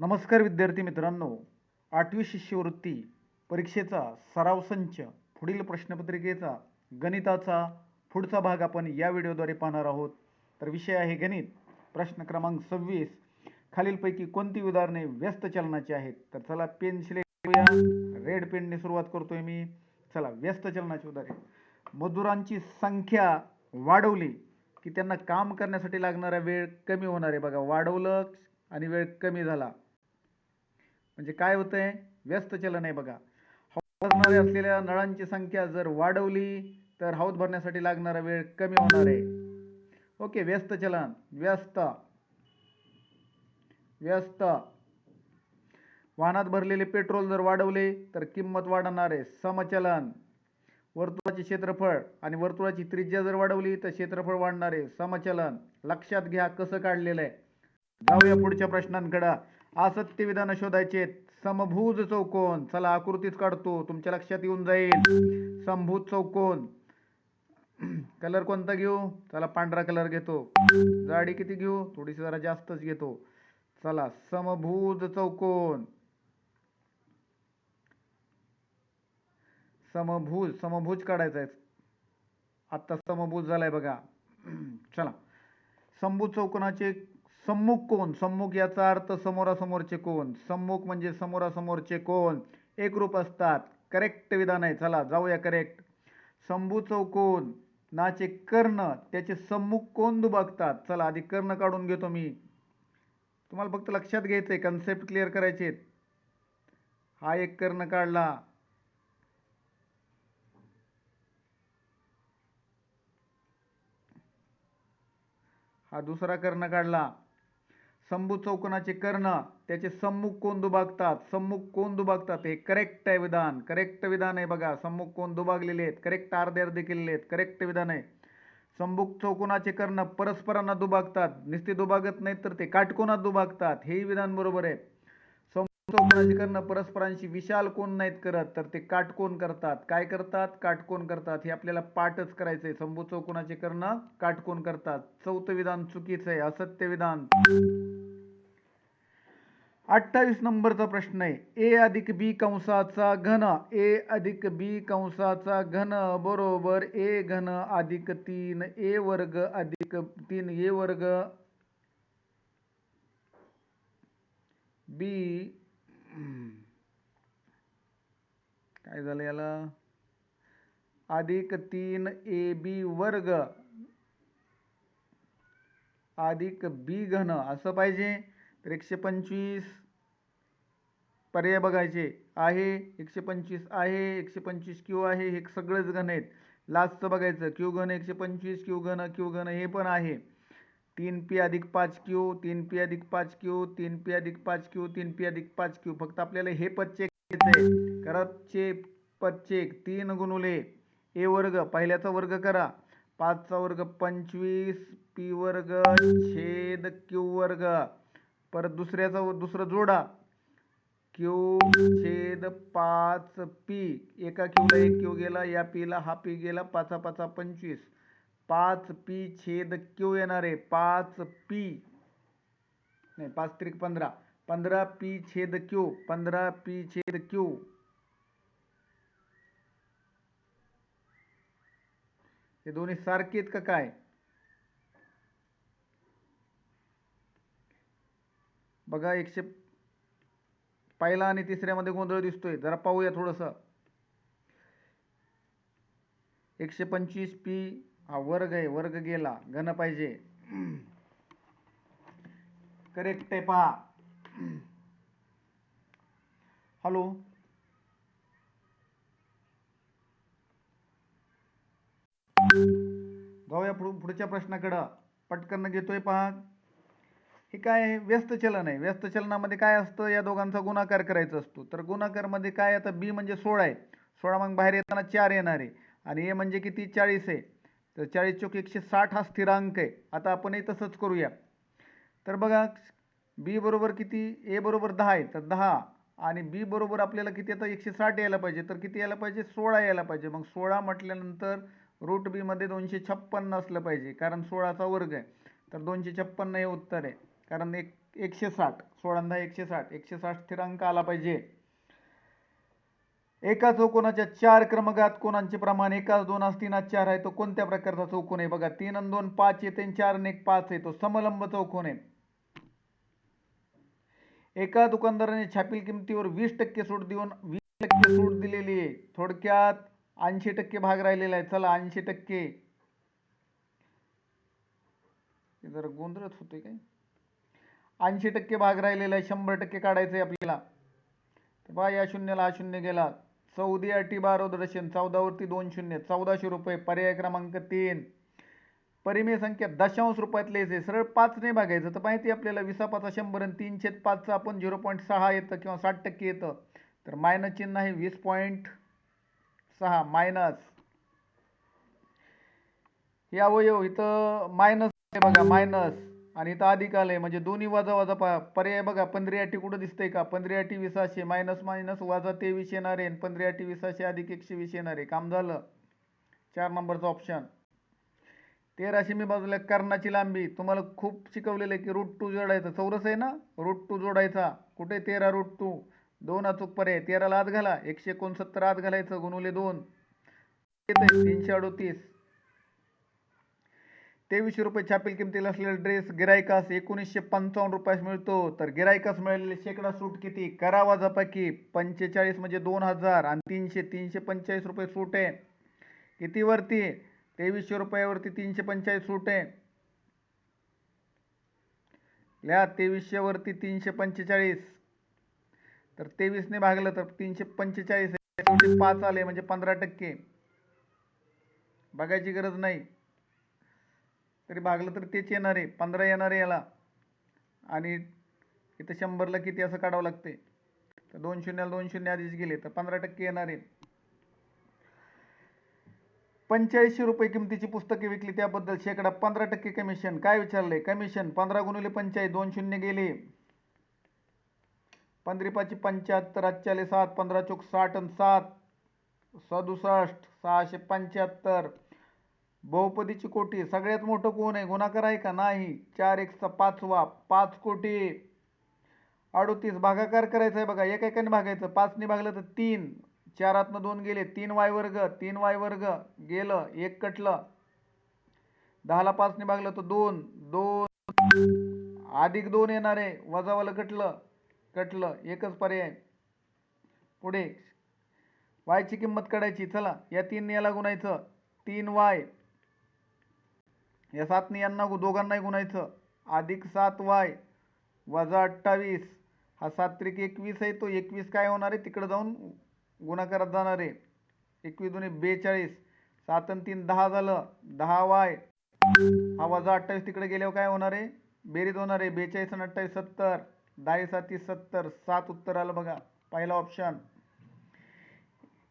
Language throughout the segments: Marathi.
नमस्कार विद्यार्थी मित्रांनो, 8वी शिष्यवृत्ती परीक्षेचा सराव संच पुढील प्रश्नपत्रिकेचा गणिताचा पुढचा भाग आपण या व्हिडिओद्वारे पाहणार आहोत. तर विषय आहे गणित. प्रश्न क्रमांक 26. खालीलपैकी कोणती उदाहरणे व्यस्त चलनाची आहेत? तर चला पेन सिलेक्ट करूया. रेड पेनने सुरुवात करतोय मी. चला व्यस्त चलनाची उदाहरणे. मजुरांची संख्या वाढवली की त्यांना काम करण्यासाठी लागणारा वेळ कमी होणार आहे. बघा, वाढवलं आणि वेळ कमी झाला म्हणजे काय होतंय? व्यस्त चलन आहे. बघा, हौद भरणारे असलेल्या नळांची संख्या जर वाढवली तर हौद भरण्यासाठी लागणारा वेळ कमी होणार आहे. ओके, व्यस्त चलन. व्यस्त व्यस्त वाहनात भरलेले पेट्रोल जर वाढवले तर किंमत वाढणार आहे. समचलन. वर्तुळाचे क्षेत्रफळ आणि वर्तुळाची त्रिज्या जर वाढवली तर क्षेत्रफळ वाढणार आहे. समचलन. लक्षात घ्या कसं काढलेलं आहे. जाऊया पुढच्या प्रश्नांकडे. असत्य विधान शोधायचे. समभुज चौकोन. चला आकृतीच काढतो, तुमच्या लक्षात येऊन जाईल. समभुज चौकोन. कलर कोणता घेऊ? चला पांढरा कलर घेतो. जाडी किती घेऊ? थोडीशी जरा जास्तच घेतो. चला समभुज चौकोन. समभुज काढायचा आहे. आता समभुज झालाय बघा. चला, समभुज चौकोनाचे सम्मुख कोन. सम्मुख याचा अर्थ समोरासमोरचे कोन. सम्मुख म्हणजे समोरासमोरचे कोन एकरूप असतात. करेक्ट विधान आहे. चला जाऊया करेक्ट. समभुज चौकोन नाचे कर्ण त्याचे सम्मुख कोन दुभागतात. चला आधी कर्ण काढून घेतो मी. तुम्हाला फक्त लक्षात घ्यायचंय, कन्सेप्ट क्लिअर करायचे. हा एक कर्ण काढला. हा दुसरा कर्ण काढला. समभुज चौकोनाचे कर्ण त्याचे सम्मुख कोन दुभागतात. सम्मुख कोन दुभागतात हे करेक्ट आहे विधान. करेक्ट विधान आहे. बघा, सम्मुख कोन दुभागलेले आहेत. करेक्ट अर्धे अर्धे केलेले आहेत. करेक्ट विधान आहे. समभुज चौकोनाचे कर्ण परस्परांना दुभागतात. नुसते दुभागत नाहीत तर ते काटकोनात दुभागतात. हेही विधान बरोबर आहे. चौकोनाचे कर्ण परस्परांशी विशाल कोन नाहीत करत तर ते काटकोन करतात. काय करतात? काटकोन करतात. हे आपल्याला पाठच करायचंय. समभुज चौकोनाचे कर्ण काटकोन करतात. चौथं विधान चुकीचं आहे. असत्य विधान. 28 नंबरचा प्रश्न आहे. ए अधिक बी कंसाचा घन. ए अधिक बी कंसाचा घन बरोबर ए घन अधिक 3 ए वर्ग अधिक 3 ए वर्ग बी. काय झालं याला? अधिक 3 ए बी वर्ग अधिक बी घन असं पाहिजे. तर 125 पर्याय बघायचे आहे. 125 आहे, 125 क्यू आहे, हे सगळेच घन आहेत. लास्टचं बघायचं क्यू घन 125 क्यू घन हे पण आहे. 3p अधिक 5q 3p अधिक 5q 3p अधिक 5q 3p अधिक 5q. फक्त आपल्याला हे पद चेक करायचंय. करतचे पद चेक. 3 गुणुले ए वर्ग पहिल्याचा वर्ग करा. 5चा वर्ग 25 p वर्ग छेद q वर्ग. परत दुसरं जोडा. क्यू छेद 5p. एका क्यूला एक क्यू गेला, या पीला हा पी गेला. 5 5 25. 5p छेद क्यू येणार आहे. 5p नाही, 5 त्रिक 15. 15p छेद क्यू. 15p छेद क्यू. हे दोन्ही सारखे आहेत का काय? बघा, पहिला आणि तिसऱ्यामध्ये गोंधळ दिसतोय. जरा पाहूया थोडस. 125p हा वर्ग आहे, वर्ग गेला, घन पाहिजे. करेक्ट आहे. पहा. हॅलो, जाऊया पुढच्या प्रश्नाकडं. पटकन घेतोय. पहा, हे काय आहे? व्यस्त चलन आहे. व्यस्त चलनामध्ये काय असतं? या दोघांचा गुणाकार करायचा असतो. तर गुणाकार मध्ये काय? आता बी म्हणजे 16 आहे. 16 मग बाहेर येताना 4 येणार आहे. आणि ए म्हणजे किती? 40 आहे. तर 40 चौक 160 हा स्थिरांक आहे. आता आपण हे तसंच करूया. तर बघा, बी बरोबर किती? ए बरोबर 10 आहे. तर 10 आणि बी बरोबर आपल्याला किती येतं? 160 यायला पाहिजे. तर किती यायला पाहिजे? 16 यायला पाहिजे. मग 16 म्हटल्यानंतर रूट बी मध्ये 256 असलं पाहिजे, कारण 16चा वर्ग आहे. तर 256 हे उत्तर आहे. कारण एक 160, 16 160, 160 स्थिरांक आला पाहिजे. एका चौकोनाच्या 4 क्रमांकात कोणांचे प्रमाण 1 2 3 4 आहे. तो कोणत्या प्रकारचा चौकोन आहे? बघा 3 आणि 2 5 येते आणि 4 आणि 1 5 आहे. तो समलंब चौकोन आहे. एका दुकानदाराने छापील किमतीवर 20% सूट देऊन 20% सूट दिलेली आहे. थोडक्यात 80% भाग राहिलेला आहे. चला 80%, जरा गोंधळच होतोय काय. 80% भाग राहिलेला आहे. 100% काढायचं आहे आपल्याला. तर बा या शून्याला हा शून्य गेला. 14 अटी 12 दर्शन, 14 वरती 2 शून्य, 1400 रुपये. पर्याय क्रमांक 3. परिमेय संख्या दशांश रुपयात लिहायचे. सरळ 5 ने भागायचं. तर माहिती आपल्याला 20 100 आणि 3/5 आपण 0.6 येतं किंवा 60% येतं. तर मायनस चिन्ह आहे 20.6 मायनस. हे अवयव इथं मायनस आहे बघा, मायनस, आणि इथं अधिक आलंय म्हणजे दोन्ही वजा वजा. पर्याय बघा 15 अटी कुठं दिसतंय का? 15 अटी 20 मायनस मायनस वजा 23 येणार आहे. 15 अटी 20 अधिक 120 येणार आहे. काम झालं. 4 नंबरचा ऑप्शन. 13 मी बाजूला कर्णाची लांबी तुम्हाला खूप शिकवलेलं आहे की √2 जोडायचं. चौरस आहे ना, √2 जोडायचा. कुठे 13 √2, 2 अचूक पर्याय. 13ला आत घाला, 169 आत घालायचं, गुणुले 2 338. 2300 रुपये छापील किमतीला असलेला ड्रेस गिरायकास 1955 रुपयास मिळतो. तर गिरायकास मिळालेले शेकडा सूट किती? करा वजाबाकी. 45 म्हणजे 2000 आणि 345 रुपये सूट आहे. किती वरती? 2300 रुपयावरती 345 सूट आहे. लिहा 2300 वरती 345. तर 23 ने भागलं तर 345 आहे. 5 आले म्हणजे 15%. बघायची गरज नाही, तरी भागलं तर तेच येणार आहे. 15 येणार आहे याला. आणि इथं 100ला किती असं काढावं लागते. तर 2 शून्याला 2 शून्य आधीच गेले तर 15% येणार आहे. 8500 रुपये किमतीची पुस्तके विकली त्याबद्दल शेकडा 15% कमिशन. काय विचारलंय? कमिशन 15 गुणिले 45, 2 शून्य गेले. 15 5 75, 8 7, 15 चौक 60 आणि 7 67, 675. बहुपदीची कोटी सगळ्यात मोठं कोण आहे? गुणाकार आहे का? नाही. 4 1 चा 5वा, 5 कोटी. 38 भागाकार करायचा आहे बघा, एका एकाने भागायचं. 5 ने भागलं तर 3, 4 2 गेले, 3y वर्ग, 3y वर्ग गेलं, 1 कटलं. 10ला 5 ने भागलं तर 2, 2 अधिक 2 येणार आहे, वजावाला कटलं, कटलं, एकच पर्याय. पुढे y ची किंमत काढायची. चला या 3 ने याला गुणायचं, 3y. या 7 ने यांना दोघांनाही गुणायचं, अधिक 7y वजा 28. हा 7 त्रिक 21 आहे. तो 21 काय होणार आहे? तिकडे जाऊन गुणाकारात जाणार आहे. 21 दुणे 42, 7 आणि 3 10 झालं, 10y. हा वजा 28 तिकडे गेल्यावर काय होणार आहे? बेरीज होणार आहे. 42 आणि 28 70, 10 7 70, 7 उत्तर आलं बघा, पहिला ऑप्शन.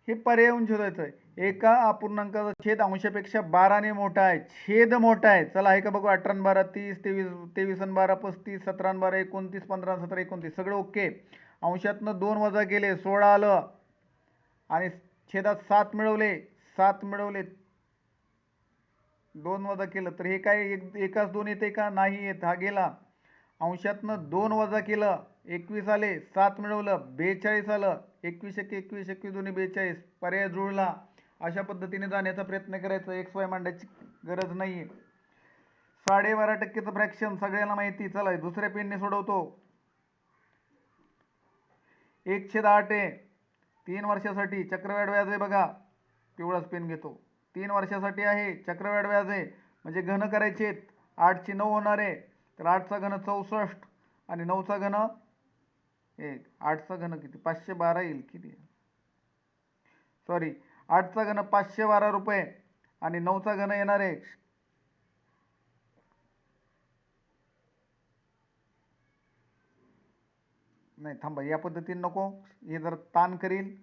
हे पर्याय शोधायचं आहे. एका अपूर्णांकाचा छेद अंशापेक्षा 12 ने मोठा आहे. छेद मोठा आहे. चला आहे का बघू. 18 आणि 12 30, 23 आणि 12 35, 17 आणि 12 29, 15 आणि 17 29, सगळं ओके. अंशातनं 2 वजा केले, 16 आलं. आणि छेदात 7 मिळवले, 7 मिळवले, 2 वजा केलं तर हे काय एकाच 2 येते का? नाही येत, हा गेला. अंशातनं 2 वजा केलं, 21 आले, 7 मिळवलं, 42 आलं. 21 1 21, 21 2 42, पर्याय जुळला. अशा पद्धतीने जाण्याचा प्रयत्न करायचा. XY मांडायची गरज नाहीये. 12.5%चं फ्रॅक्शन सगळ्यांना माहिती. चला दुसऱ्या पेनने सोडवतो. 1/8 आहे. 3 वर्षासाठी चक्रवाढ व्याज आहे बघा. पिवळाच पेन घेतो. 3 वर्षासाठी आहे, चक्रवाढ व्याज आहे, म्हणजे घन करायचे. 8 ची 9 होणार आहे. तर 8 चा घन 64 आणि 9 चा घन 8 चा घन किती? 512 येईल किती? सॉरी, 8 चा घन 512 रुपये आणि 9 चा घन येणार आहे. नाही थांबा, या पद्धतीने नको, हे जर ताण करील.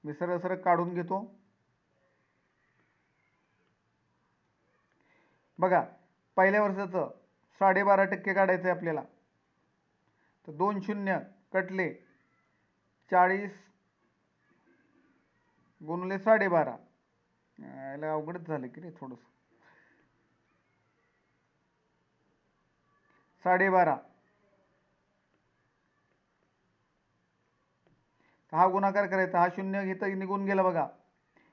मी सरळ सरळ काढून घेतो बघा. पहिल्या वर्षाचं 12.5% काढायचं आहे आपल्याला. तर 2 शून्य कटले, 40 गुणले 12.5. याला अवघडच झालं की रे थोडंसं. 12.5 तर हा गुणाकार करायचा, हा शून्य घेता निघून गेला बघा.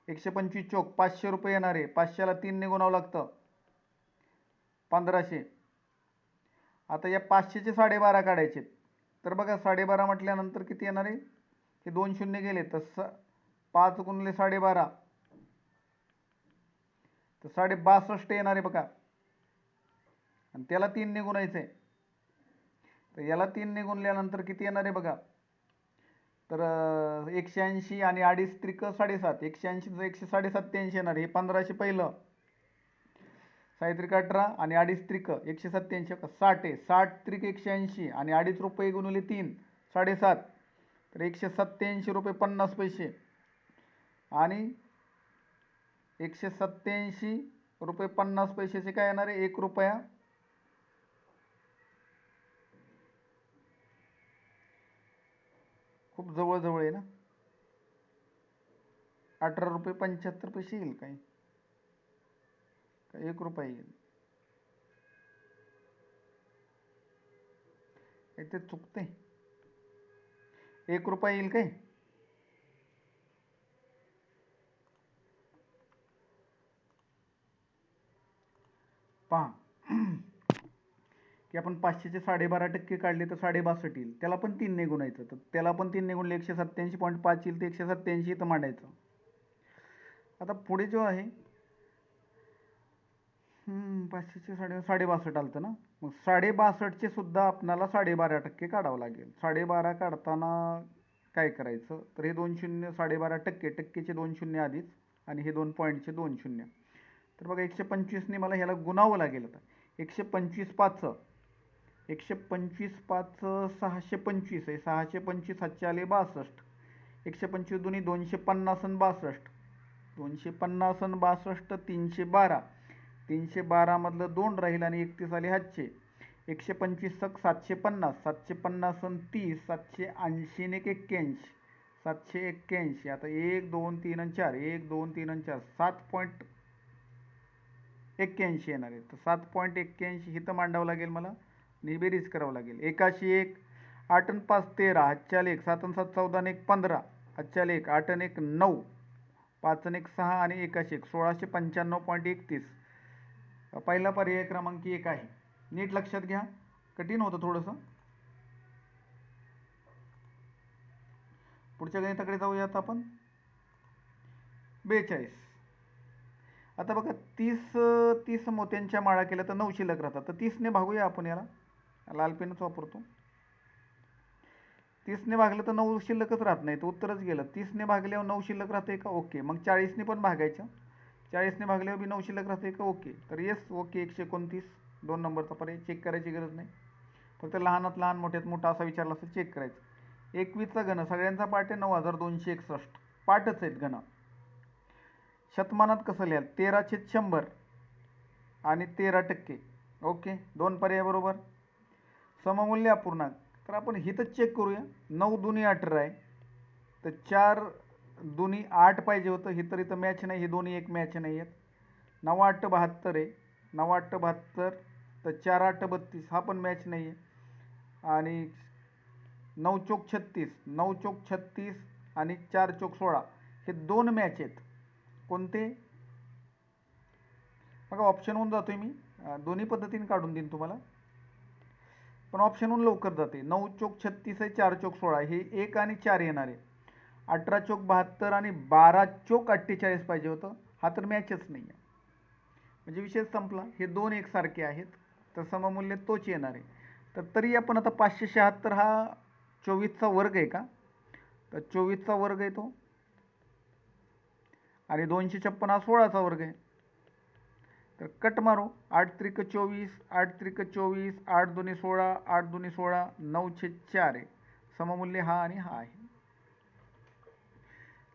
125 चोक 500 रुपये येणार आहे. 500ला 3 ने गुणावं लागतं, 1500. आता या 500चे 12.5 काढायचे. तर बघा 12.5 म्हटल्यानंतर किती येणार आहे? हे 2 शून्य गेले तर 5 गुणले 12.5 तर 62 येणार आहे बघा. आणि त्याला 3 ने गुणायचंय. तर याला 3 ने गुणल्यानंतर किती येणार आहे बघा. तर 180 आणि 2.5 त्रिक 7.5. 180 187 येणार. हे 1500 पहिलं. 6 त्रिक 18 आणि 2.5 त्रिक 187 60 आहे. 60 त्रिक 180 आणि 2.5 रुपये गुणिले 3 7.5. तर 187 रुपये 50 पैसे. आणि 187 रुपये 50 पैशाचे काय येणार आहे? 1 रुपया. खूप जवळ आहे ना. 18 रुपये 75 पैसे येईल काय? 1 रुपया येईल? ते चुकते. 1 रुपया येईल काय? पहा की आपण 500चे 12.5% काढले तर 62 येईल. त्याला पण 3 ने गुणायचं. तर त्याला पण 3 ने गुणले 187.5 येईल. ते 187 इथं मांडायचं. आता पुढे जो आहे 500चे 62 आलतं ना. मग 62चे सुद्धा आपणाला 12.5% काढावं लागेल. 12.5 काढताना काय करायचं? तर हे 2 शून्य 12.5% टक्केचे 2 शून्य आधीच आणि हे 2 पॉईंटचे 2 शून्य. तर बघा 125 ने मला ह्याला गुणावं लागेल. आता 125 5 125 5 625 आहे. 625 हातचे आले 62. 125 दुनी 250 आणि 62. 250 आणि 62 312. 312 मधलं 2 राहील आणि 31 आले हातचे. 125 750. 750 आणि 30 780 आणि 81. 781. आता 1 2 3 आणि 4 1 2 3 आणि 4 7.81 येणार आहे. तर 7.81 इथं मांडावं लागेल मला आणि बेरीज करावं लागेल. 81 8 आणि 5 13 हातच्या लेख 7 आणि 7 14 आणि 1 15 हातच्या लेख 8 आणि 1 9 5 आणि 1 6 आणि 1 1 1695.31. पहिला पर्याय क्रमांक 1 आहे. नीट लक्षात घ्या. कठीण होतं थोडंसं. पुढच्या गणिताकडे जाऊयात आपण. 42. आता बघा 30 मोत्यांच्या माळा केल्या तर 9 शिल्लक राहतात. तर 30 ने भागूया आपण याला. लाल पेनच वापरतो. 30 ने भागलं तर 9 शिल्लकच राहत नाही. तर उत्तरच गेलं. 30 ने भागल्यावर 9 शिल्लक राहते का? ओके. मग 40 ने पण भागायचं. 40 ने भागल्यावर बी 9 शिल्लक राहते का? ओके. तर येस ओके. 129 2 नंबरचा पर्याय. चेक करायची गरज नाही. फक्त लहानात लहान मोठ्यात मोठा असा विचारला असं चेक करायचं. 21चा घन सगळ्यांचा पाठ आहे 9261. पाठच आहेत घन. शतमानात कसं लिहाल? 13/100 आणि 13%. ओके. 2 पर्याय बरोबर. सममूल्य अपूर्णांक. तर आपण हिथंच चेक करूया. 9 दुनी 18 आहे. तर 4 दुनी 8 पाहिजे होतं. ही तर इथं मॅच नाही. हे दोन्ही एक मॅच नाही आहेत. 9 8 72 आहे. 9 8 72. तर 4 8 32 हा पण मॅच नाही आहे. आणि 9 चोक 36 9 चोक 36 आणि 4 चोक 16 हे 2 मॅच आहेत. कोणते? बघा ऑप्शनहून जातोय मी. दोन्ही पद्धतीने काढून देईन तुम्हाला. पण ऑप्शनहून लवकर जाते. 9 चोक 36 आहे 4 चोक 16 हे 1 आणि 4 येणार आहे. 18 चोक 72 आणि 12 चोक 48 पाहिजे होतं. हा तर मॅचच नाही आहे. म्हणजे विषय संपला. हे 2 एकसारखे आहेत. तर सममूल्य तोच येणार आहे. तर तरी आपण आता 576 हा 24चा वर्ग आहे का? तर 24चा वर्ग आहे तो. आणि 256 हा 16चा वर्ग आहे. तर कट मारो. 8 त्रिक 24 8 त्रिक 24 8 दुनी 16 8 दुनी 16 9/4 आहे. सममूल्य हा आणि हा आहे.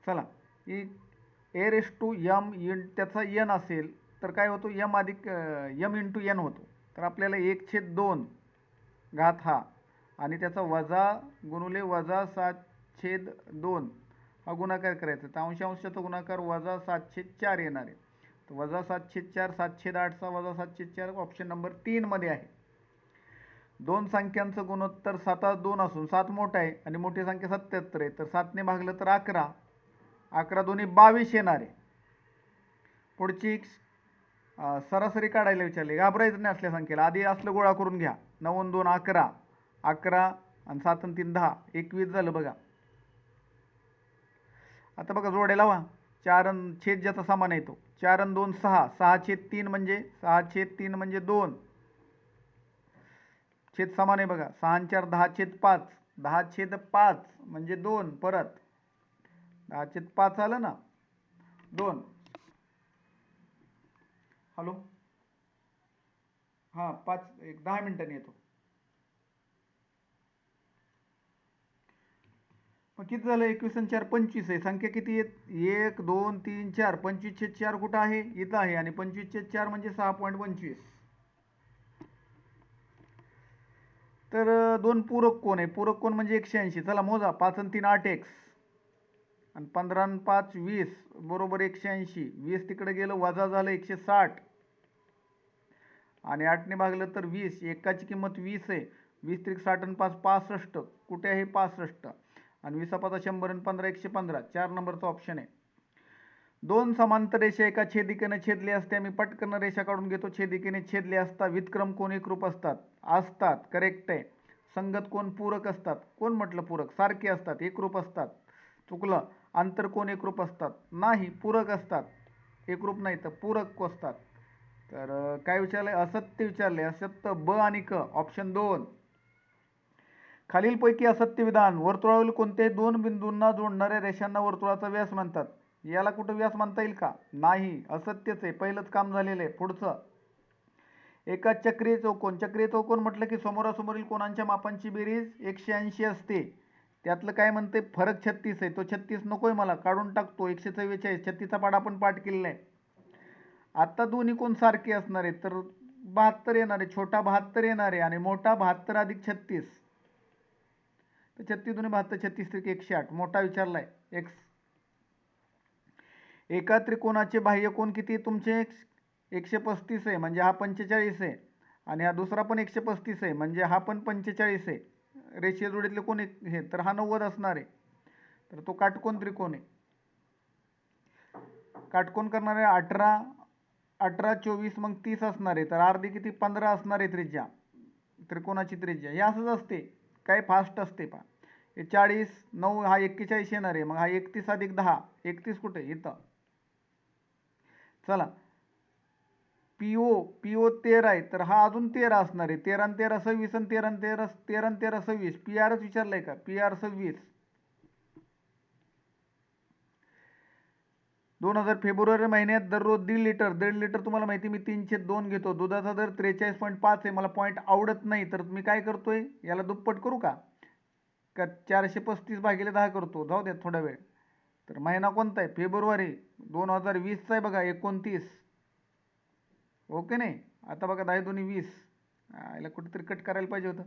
चला ए रेस टू यम त्याचा यन असेल तर काय होतो? यम अधिक यम इंटू यन होतो. तर आपल्याला 1/2 घात हा आणि त्याचा वजा गुणुले वजा 7/2 हा गुणाकार करायचा. तर अंशांशाचा गुणाकार वजा 7/4 येणार आहे. तर वजा 7/4 7/8 वजा 7/4 ऑप्शन नंबर 3 मध्ये आहे. दोन संख्यांचं गुणोत्तर 7 2 असून 7 मोठा आहे आणि मोठी संख्या 77 आहे, तर 7 ने भागलं तर 11. 11 दोन्ही 22 येणार आहे. पुढची सरासरी काढायला विचारली. घाबरायचं नाही असल्या संख्येला, आधी असलं गोळा करून घ्या. 9 आणि 2 11, 11 आणि 7 आणि 3 10, 21 झालं बघा. आता बघा जोड्या लावा. 4 आणि छेद ज्याचा समान येतो, 4 आणि 2 6, 6/3 म्हणजे 6/3 म्हणजे 2. छेद समान आहे बघा. 6 आणि 4 10/5, 10/5 म्हणजे 2. परत 10/5 आलं ना, 2. हॅलो, हां 5, एक 10 मिनिटांनी येतो. मग किती झालं? 21 आणि 4 25 आहे. संख्या किती आहेत? 1 2 3 4. 25/4 कुठं आहे? इथं आहे. आणि 25/4 म्हणजे 6.25. तर दोन पूरक कोण आहे? पूरक कोण म्हणजे 180. चला मोजा. 5 आणि 3 8x आणि 15 आणि 5 20 बरोबर 180. 20 तिकडे गेलं वजा झालं 160 आणि 8 ने भागलं तर 20. एकाची किंमत 20 आहे. 20 त्रिक 60 आणि 5 65. कुठे आहे? 65. आणि 20 5 100 आणि 15 115. 4 नंबरचा ऑप्शन आहे. दोन समांतर रेषा एका छेदिकेने छेदले असते. आम्ही पटकन रेषा काढून घेतो. छेदिकेने छेदले असता व्युत्क्रम कोण एकरूप असतात? असतात. करेक्ट आहे. संगत कोण पूरक असतात? कोण म्हटलं पूरक? सारखे असतात, एकरूप असतात. चुकलं. अंतर कोण एकरूप असतात? नाही, पूरक असतात. एकरूप नाही तर पूरक असतात. तर काय विचारलंय? असत्य विचारले. असत्य ब आणि क. ऑप्शन 2. खालीलपैकी असत्य विधान. वर्तुळावरील कोणत्याही दोन बिंदूंना जोडणाऱ्या रेषांना वर्तुळाचा व्यास म्हणतात. याला कुठं व्यास म्हणता येईल का? नाही, असत्यच आहे. पहिलंच काम झालेलं आहे. पुढचं. एका चक्रीय चौकोन. चक्रीय चौकोन म्हटलं की समोरासमोरील कोणांच्या मापांची बेरीज 180 असते. त्यातलं काय म्हणते? फरक 36 आहे. तो 36 नकोय मला, काढून टाकतो. 144. 36चा पाढा आपण पाठ केलेला आहे. आता दोन्ही कोण सारखे असणार आहेत? तर 72 येणार आहे. छोटा 72 येणार आहे आणि मोठा 72 अधिक 36. तर 36 2 72, 36 त्रिक 108. मोठा विचारलाय एक्स. एका त्रिकोणाचे बाह्य कोण किती तुमचे? 135 आहे म्हणजे हा 45 आहे. आणि हा दुसरा पण 135 आहे म्हणजे हा पण 45 आहे. रेषीय जोडीतले कोण हे? तर हा 90 असणार आहे. तर तो काटकोन त्रिकोण आहे. काटकोन करणार आहे 18, 18 24 मग 30 असणार आहे. तर अर्धी किती? 15 असणार आहे त्रिज्या, त्रिकोणाची त्रिज्या. हे असंच असते, काय फास्ट असते पहा. हे 40 9 हा 41 येणार आहे. मग हा 31 अधिक 10. 31 कुठे? इथं. चला, पीओ 13 आहे तर हा अजून 13 असणार आहे. 13 आणि 13 26 आणि 13 आणि 13 13 आणि 13 26. पी आरच विचारलंय का? P R 26. 2000 फेब्रुवारी महिन्यात दररोज 1.5 लिटर तुम्हाला माहिती मी 3/2 घेतो. दुधाचा दर 43.5 आहे. मला पॉईंट आवडत नाही तर मी काय करतोय? याला दुप्पट करू का? 435 भागिले 10 करतो. जाऊ द्या थोडा वेळ. तर महिना कोणता आहे? फेब्रुवारी 2020चा आहे बघा, 29. ओके नाही? आता बघा 10 2 20. याला कुठेतरी कट करायला पाहिजे होतं,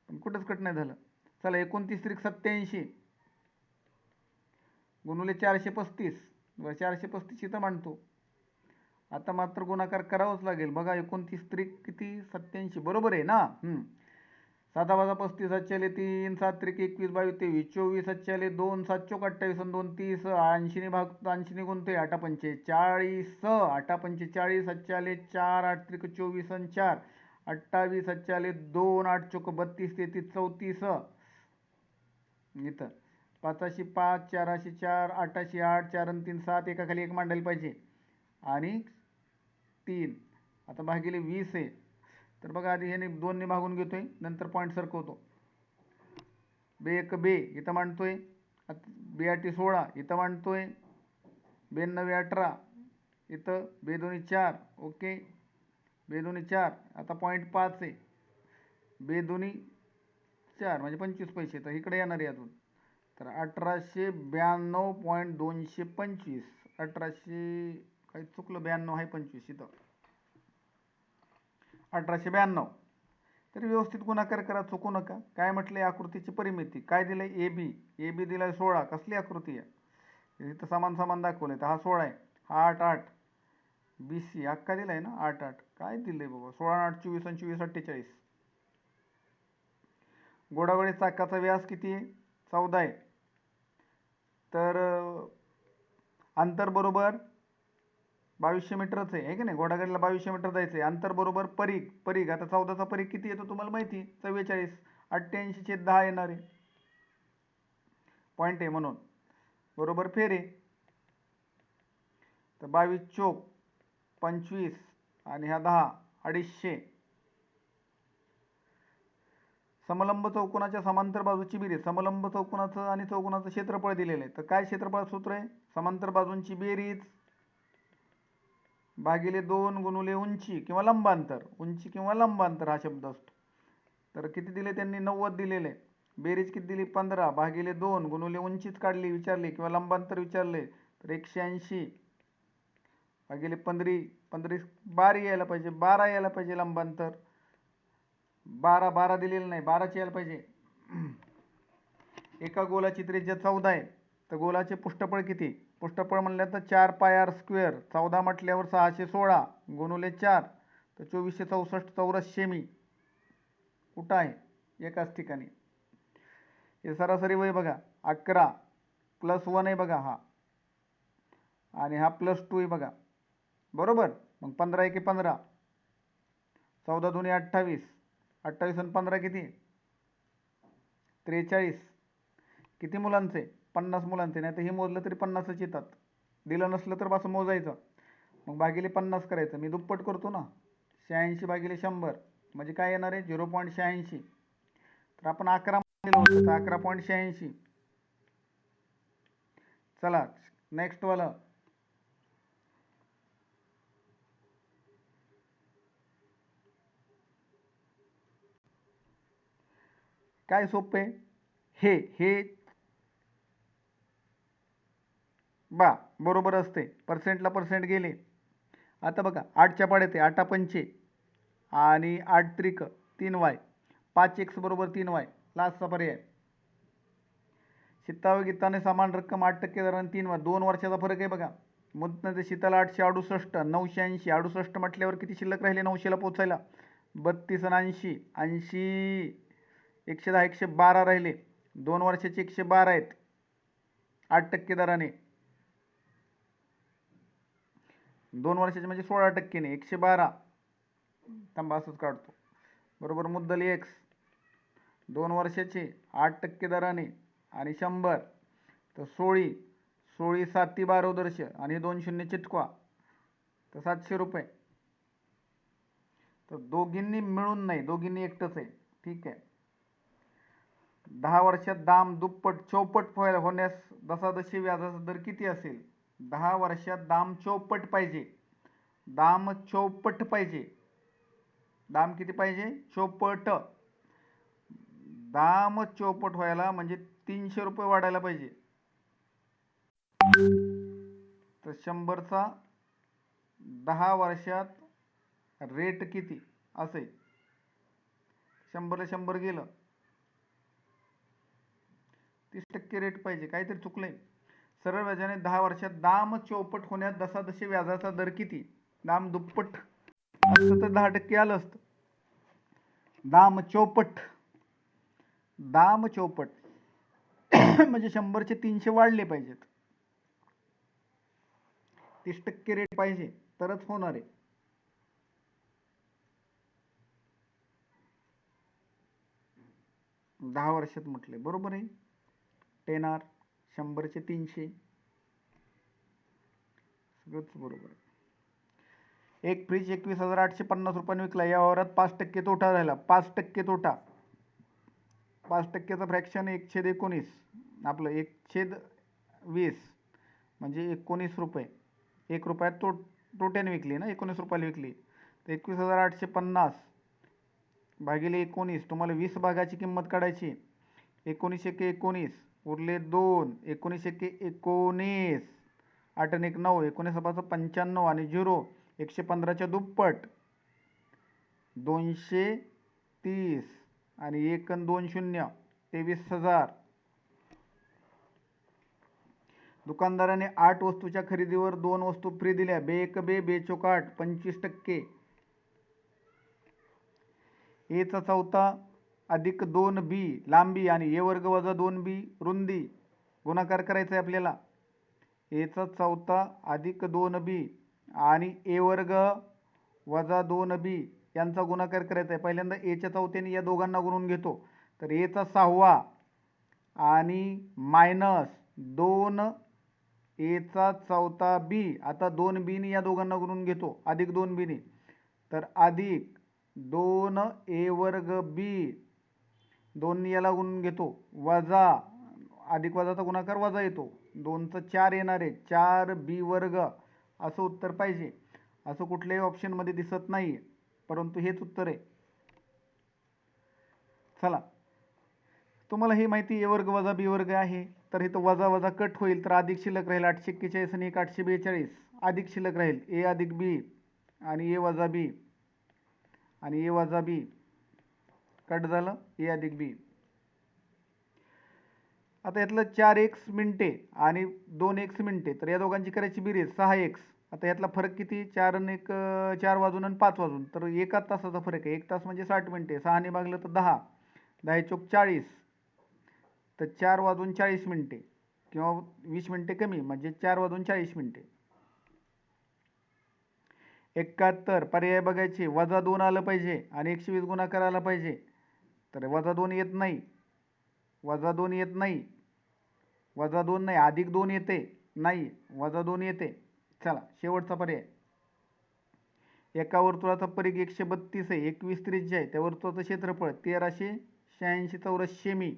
पण कुठंच कट नाही झालं. चला, 29 त्रिक 87 गुणुले 435. 435 इथं मांडतो. आता मात्र गुणाकार करावाच लागेल. बघा 29 त्रिक किती? 87. बरोबर आहे ना? 7 वजा 35 7 3 7 त्रिक 21 22 23 24 7 2 7 चोक 28 आणि 2 30. 80 ने भाग 80 ने गुणतोय. 8 पंचे 40. 8 पंचे 40. 7 4 8 त्रिक 24 आणि 4 28. 7 2 8 चोक 32 33 34. इथं 5 5 4 4 8 8 4 आणि 3 7. एकाखाली एक मांडायला पाहिजे आणि 3. आता भागिले 20 आहे. तर बघा आधी ह्याने 2 ने भागून घेतोय, नंतर पॉईंट सरकवतो. बे एक बे इथं मांडतोय. बे 8 16 इथं मांडतोय. 2 9 18 इथं. 2 2 4. ओके. 2 2 4. आता पॉईंट 5 आहे. 2 2 4 म्हणजे 25 पैसे. तर इकडे येणार आहे अजून. तर 1892.225. 1800 काही चुकलं, 92 आहे 25 इथं. 1892. तर व्यवस्थित गुणाकार करा, चुकू नका. काय म्हटलंय? आकृतीची परिमिती काय दिलंय? A B. ए बी दिलाय 16. कसली आकृती आहे? इथं समान समान दाखवलंय. तर हा 16 आहे. हा 8 8. बी सी अक्का दिलाय ना 8 8. काय दिलंय बाबा? 16 8 24 आणि 24 48. घोडागाडी चाकाचा व्यास किती आहे? 14 आहे. तर अंतर बरोबर 2200 मीटरच आहे की नाही? घोडागाडीला 2200 मीटर जायचं आहे. अंतर बरोबर परीघ. परीघ आता 14चा परीघ किती येतो तुम्हाला माहिती? 44. 88/10 येणार आहे. पॉईंट आहे म्हणून. बरोबर फेरे. तर 22 चोक 25 आणि हा 10 250. समलंब चौकोनाच्या समांतर बाजूची बेरीज. समलंब चौकोनाचं आणि चौकोनाचं क्षेत्रफळ दिलेलं आहे. तर काय क्षेत्रफळ सूत्र आहे? समांतर बाजूंची बेरीज भागिले 2 गुणुले उंची किंवा लंबांतर. उंची किंवा लंबांतर हा शब्द असतो. तर किती दिले त्यांनी? 90 दिलेले. बेरीज किती दिली? 15 भागिले 2 गुणुले उंचीच काढली विचारली किंवा लंबांतर विचारले तर 180 भागिले 15. 15 12 यायला पाहिजे. 12 यायला पाहिजे लंबांतर. 12 दिलेलं नाही, 12च यायला पाहिजे. एका गोलाची त्रिज्या 14 आहे. तर गोलाचे पृष्ठफळ किती? पृष्ठफळ म्हणलं तर 4 पाय आर स्क्वेअर. 14 म्हटल्यावर 616 गुणुले 4 तर 2464 चौरस सेमी. कुठं आहे? एकाच ठिकाणी. हे सरासरी वय बघा 11 +1 आहे बघा हा, आणि हा +2 आहे बघा. बरोबर. मग 15 एके 15, 14 दुनी 28, 28 आणि 15 किती? 43. किती मुलांचे? 50 मुलांचे. नाही तर हे मोजलं तरी 50च येतात. दिलं नसलं तर असं मोजायचं. मग भागिले 50 करायचं. मी दुप्पट करतो ना. 86 भागिले 100 म्हणजे काय येणार आहे? 0.86. तर आपण 11 दिलं होतं तर 11.86. चला नेक्स्ट वाला. काय सोपे? हे बा बरोबर असते. पर्सेंटला पर्सेंट गेले. आता बघा 8च्या पाड्यात आहे. 8 पंचे आणि 8 त्रिक 3y. 5x बरोबर 3y. लास्टचा पर्याय. शीता व गीताने समान रक्कम 8% दराने 3 2 वर्षाचा फरक आहे बघा. मुदत शीताला 868 980 68 म्हटल्यावर किती शिल्लक राहिले 900ला पोचायला? 32 आणि 80 80 110 112 राहिले. 2 वर्षाचे 112 आहेत 8% दराने. 2 वर्षाचे म्हणजे 16% ने 112. थांबा असंच काढतो. बरोबर. मुद्दल x 2 वर्षाचे 8% दराने आणि 100 तर 16 16 7 12 दर्श आणि 2 शून्य चिटकवा तर 700 रुपये. तर दोघींनी मिळून नाही, दोघींनी एकटंच आहे. ठीक आहे. 10 वर्षात दाम दुप्पट चौपट होण्यास दशादशी व्याजाचा दर किती असेल? 10 वर्षात दाम चौपट पाहिजे. दाम चौपट पाहिजे. दाम किती पाहिजे? चौपट. दाम चौपट व्हायला म्हणजे 300 रुपये वाढायला पाहिजे. तर 100चा 10 वर्षात रेट किती असे? 100ला 100 गेलं 30% रेट पाहिजे. काहीतरी चुकलंय. सरळ व्याजाने 10 वर्षात दाम चौपट होण्यास दशादशी व्याजाचा दर किती? दाम दुप्पट असतं तर 10% आलं असतं. दाम चौपट. दाम चौपट म्हणजे 100चे 300 वाढले पाहिजेत. 30% रेट पाहिजे तरच होणार आहे. दहा वर्षात म्हटले बरोबर आहे. 10 आर 100चे 300 सगळंच बरोबर आहे. एक फ्रीज 21,850 रुपयाने विकला. या व्यवहारात 5% तोटा राहिला. 5% तोटा. 5%चं फ्रॅक्शन 1/19. आपलं 1/20 म्हणजे 19 रुपये. 1 रुपयात तोट्याने विकली ना, 19 रुपयाला विकली. तर 21,850 भागिले 19. तुम्हाला 20 भागाची किंमत काढायची. 19 एके 19 उरले 2. 19 एके 19 8 आणि 1 9 19 95 आणि 0 115च्या दुप्पट 230 आणि 1 आणि 2 शून्य 23,000. दुकानदाराने 8 वस्तूच्या खरेदीवर 2 वस्तू फ्री दिल्या. बे 1 8 25%. एचा चौथा अधिक 2b लांबी आणि a वर्ग वजा 2b रुंदी गुणाकार करायचा आहे आपल्याला. a चा चौथा अधिक 2b आणि a वर्ग वजा 2b यांचा गुणाकार करायचा आहे. पहिल्यांदा a च्या चौथ्याने या दोघांना गुणून घेतो. तर a चा 6वा आणि मायनस 2 a चा चौथा b. आता 2b ने या दोघांना गुणून घेतो अधिक 2b ने. तर अधिक 2a वर्ग b 2 ने याला गुणून घेतो वजा अधिक वजाचा गुणाकार वजा येतो 2 चा 4 येणार आहे 4b वर्ग असं उत्तर पाहिजे. असं कुठल्याही ऑप्शन मध्ये दिसत नाही परंतु हेच उत्तर आहे. चला तुम्हाला हे माहिती a वर्ग वजा b वर्ग आहे तर इथं वजा वजा कट होईल तर अधिक शिल्लक राहील 841 आणि 1 842 अधिक शिल्लक राहील a अधिक b आणि a वजा b आणि a वजा b कट झालं a अधिक b. आता यातलं 4x मिनिटे आणि 2x मिनिटे तर या दोघांची करायची बेरीज 6x. आता यातला फरक किती 4 आणि 1 4 वाजून आणि 5 वाजून तर 1 तासाचा फरक आहे. 1 तास म्हणजे 60 मिनिटे 6 ने भागलं तर 10 10 चोक 40 तर 4 वाजून 40 मिनिटे किंवा 20 मिनिटे कमी म्हणजे 4 वाजून 40 मिनिटे. 71 पर्याय बघायचे वजा 2 आलं पाहिजे आणि 120 गुणाकार आला पाहिजे. तर वजा 2 येत नाही वजा 2 येत नाही वजा 2 नाही अधिक 2 येते नाही वजा 2 येते. चला शेवटचा पर्याय. एका वर्तुळाचा परिघ 132 आहे 21 त्रिज्या आहे त्या वर्तुळाचं क्षेत्रफळ 1386 चौरस सेमी.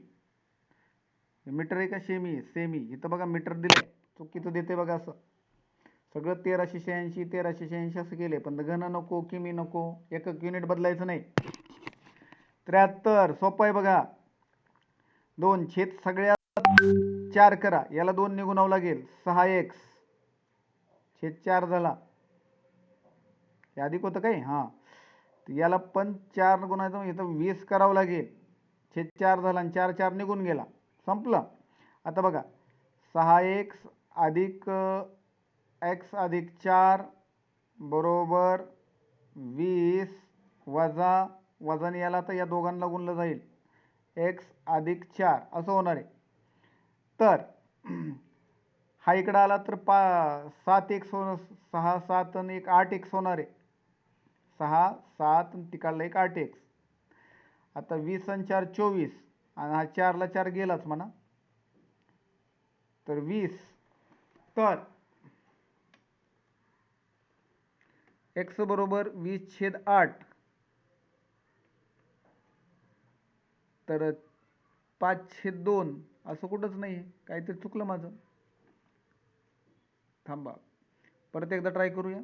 मीटर आहे का सेमी सेमी इथं बघा मीटर दिलंय चुकीचं देते बघा असं सगळं 1386 1386 असं केले पण घन नको किमी नको एकक युनिट बदलायचं नाही. 73 सोपं आहे बघा 2 छेद सगळ्यात 4 करा याला 2 ने गुणावं लागेल 6x छेद 4 झाला हे अधिक होतं काय हां याला पण 4 गुणायचं इथं 20 करावं लागेल छेद 4 झाला आणि 4 4 निघून गेला संपलं. आता बघा 6x अधिक x अधिक 4 बरोबर 20 वजा वजाने याला तर या दोघांना गुणलं जाईल x अधिक 4 असं होणार आहे. तर हा इकडं आला तर 7x होणार 6 7 आणि 1 8x होणार आहे 6 7 आणि तिकडला एक 8x. आता 20 आणि 4 24 आणि हा 4 ला 4 गेलाच म्हणा तर 20 तर x बरोबर 20/8 तर 5/2 असं कुठंच नाही काहीतरी चुकलं माझं. थांबा परत एकदा ट्राय करूया.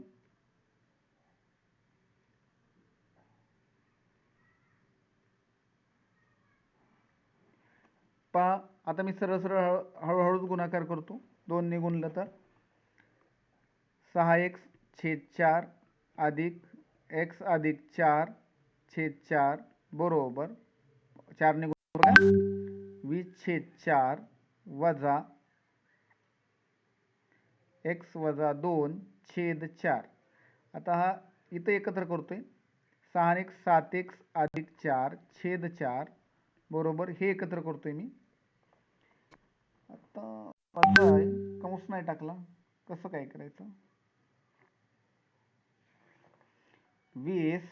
पहा आता मी सरळ सरळ हळूहळूच गुणाकार करतो 2 ने गुणलं तर 6x छेद 4 अधिक x अधिक 4 छेद 4 बरोबर 4 ने गुणलं बघा 20/4 वजा x वजा 2 छेद 4. आता हा इथं एकत्र करतोय 6x 7x अधिक 4 छेद 4 बरोबर हे एकत्र करतोय मी. आता कंस नाही टाकला कसं काय करायचं 20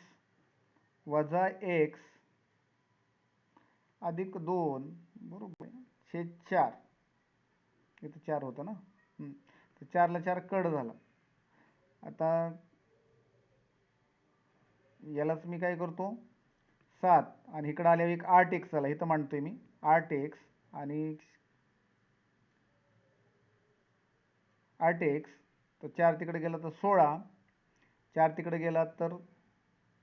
वजा x अधिक 2 बरोबर छेद 4 इथं 4 होतं ना तर 4 ला 4 कट झाला. आता यालाच मी काय करतो 7 आणि इकडे आल्यावर एक 8x आला इथं मांडतोय मी 8x आणि 8x तर 4 तिकडे गेला तर 16 4 तिकडे गेला तर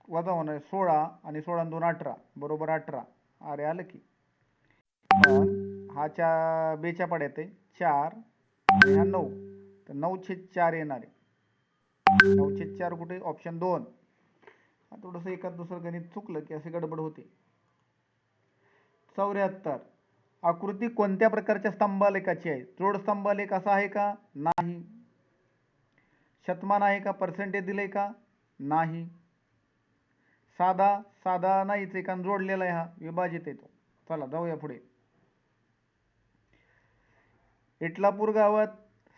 वजा होणार 16 आणि 16 2 18 बरोबर 18 अरे आलं की. हा 2 च्या पाड्यात आहे 4 आणि हा 9 तर 9/4 येणार आहे 9/4 कुठे ऑप्शन 2. थोडंसं एखाद दुसरं गणित चुकलं की असे गडबड होते. 74 आकृती कोणत्या प्रकारच्या स्तंभालेखाची आहे. जोड स्तंभालेख असा आहे का नाही. शतमान आहे का पर्सेंटेज दिले का नाही. साधा साधा नाहीच आहे कारण जोडलेला आहे, हा विभाजित आहे तो. चला जाऊया पुढे. इटलापूर गावात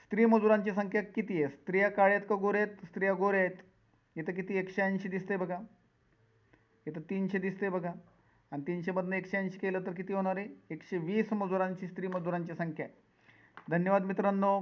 स्त्री मजुरांची संख्या किती आहे? स्त्रिया काळ्या आहेत का गोऱ्या आहेत? स्त्रिया गोऱ्या आहेत. इथं किती? 180 दिसते बघा. इथं 300 दिसते बघा. आणि 300 मधनं 180 केलं तर किती होणार आहे? 120 मजुरांची, स्त्री मजुरांची संख्या आहे. धन्यवाद मित्रांनो.